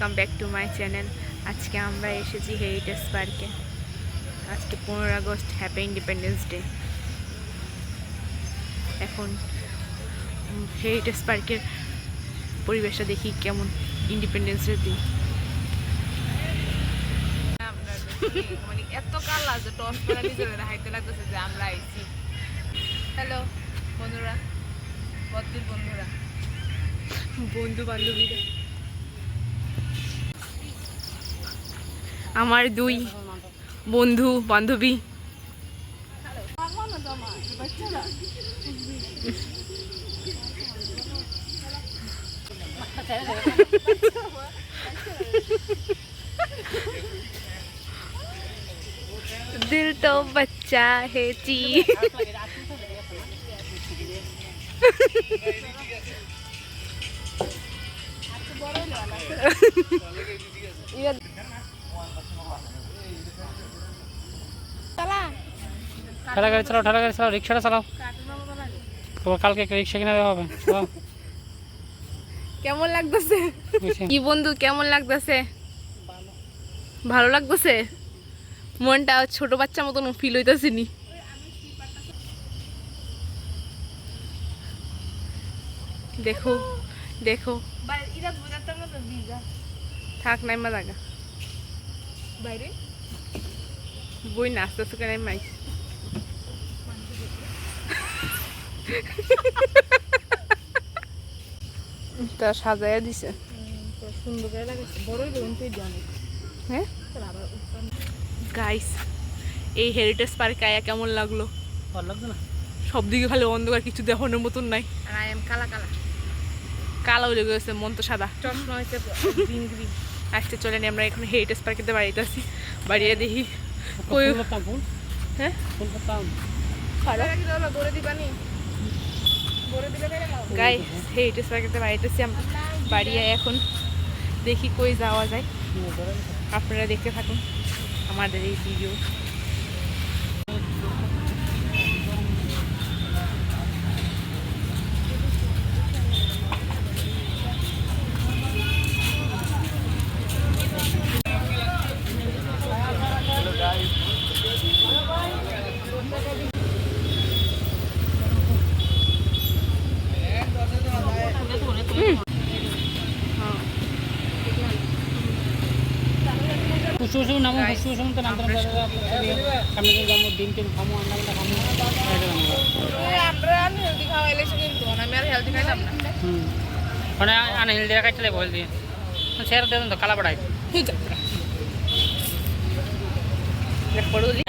Welcome back to my channel. আজকে আমরা এসেছি হেরিটেজ পার্কে। আজকে 15 আগস্ট, হ্যাপি ইন্ডিপেন্ডেন্স ডে। এখন হেরিটেজ পার্কের পরিবেশটা দেখি কেমন ইন্ডিপেন্ডেন্স ডে দিন। মানে এত কাল আছে টস করা নিজের হাইতে লাগতেছে যে আমরা আইছি। হ্যালো বন্ধুরা, বদ্দির বন্ধুরা, বন্ধু বান্ধবীরা, আমার দুই বন্ধু বান্ধবী। दिल तो बच्चा है जी। ঠেলা গাড়ি চালাও, রিক্সাটা চালাও। তোমার কালকে একটা রিক্সা কিনে দেওয়া হবে। কেমন লাগতেছে কি বন্ধু, কেমন লাগতেছে? ভালো লাগতেছে? মনটা ছোট বাচ্চা মতন ফিল হইতেছে নি? দেখো দেখো, থাক নাই মা জায়গা বাইরে বই নাচতেছে কেন মাই। তা সাজাইয়া দিছে সুন্দর করে লাগছে, বড়ই বলতে অনেক। হ্যাঁ গাইস, এই হেরিটেজ পার্কে আয়া কেমন লাগলো? ভালো লাগছে না? সব দিকে খালি অন্ধকার, কিছু দেখানোর মতন নাই। আর আই এম কালা কালা কালা হয়ে গেছে, মন তো সাদা, চশমা হয়েছে গ্রিন গ্রিন। আসতে চলেন আমরা এখন হেরিটেজ পার্কেতে বাড়িতে আসি। বাড়িয়ে দেখি কই। হ্যাঁ গাইস, হেরিটেজ পার্কেতে বাড়িতে আসি আমরা। বাড়িয়ে এখন দেখি কই যাওয়া যায়। আপনারা দেখতে থাকুন আমাদের এই video. Susu namun susu itu nanti kami juga mau dintin kamu anda kamu. আমরা হেলদি খাওয়াইলে কিন্তু আমি আর হেলদি খাইলাম না। মানে আন হেলদি খাইলে বল দিয়ে শেয়ার দেন তো কালা পড়াই ঠিক আছে রে পড়ো দি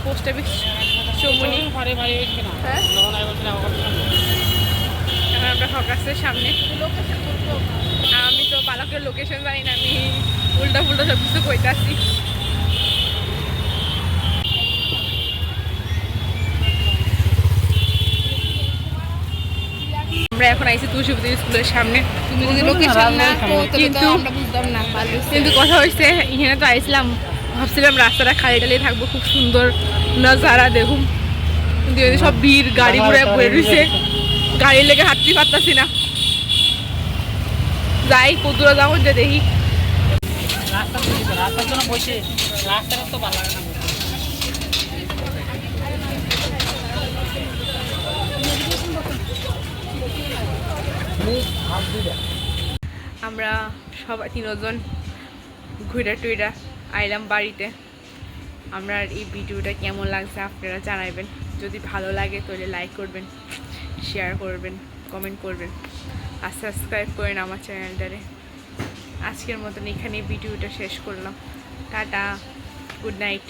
পোস্ট অফিস চৌমনি। এখন আমরা ফোকাসের সামনে। আমি তো পালকের লোকেশন জানি না, আমি উল্টা ফুল্টা সব কিছু কইতাছি। আমরা এখন আইছি তুলসীপতি স্কুলের সামনে। কিন্তু কথা হয়েছে এখানে তো আইছিলাম, ভাবছিলাম রাস্তাটা খালি টালি থাকবো, খুব সুন্দর নজারা দেখুন, কিন্তু সব ভিড়, গাড়ি ঘুরে ঘুরে রয়েছে, গাড়ি লেগে হাঁটতে পারতাছি না। যাই কতদূর যাবো যে দেখি। রাস্তার জন্য বসে রাস্তাটা তো ভালো লাগে না। আমরা সবাই 3 জন ঘুরে টুইরা আইলাম বাড়িতে। আমরা এই ভিডিওটা কেমন লাগছে আপনারা জানাবেন। যদি ভালো লাগে তাহলে লাইক করবেন, শেয়ার করবেন, কমেন্ট করবেন আর সাবস্ক্রাইব করেন আমার চ্যানেলটারে। আজকের মতন এখানে ভিডিওটা শেষ করলাম। Tata, good night.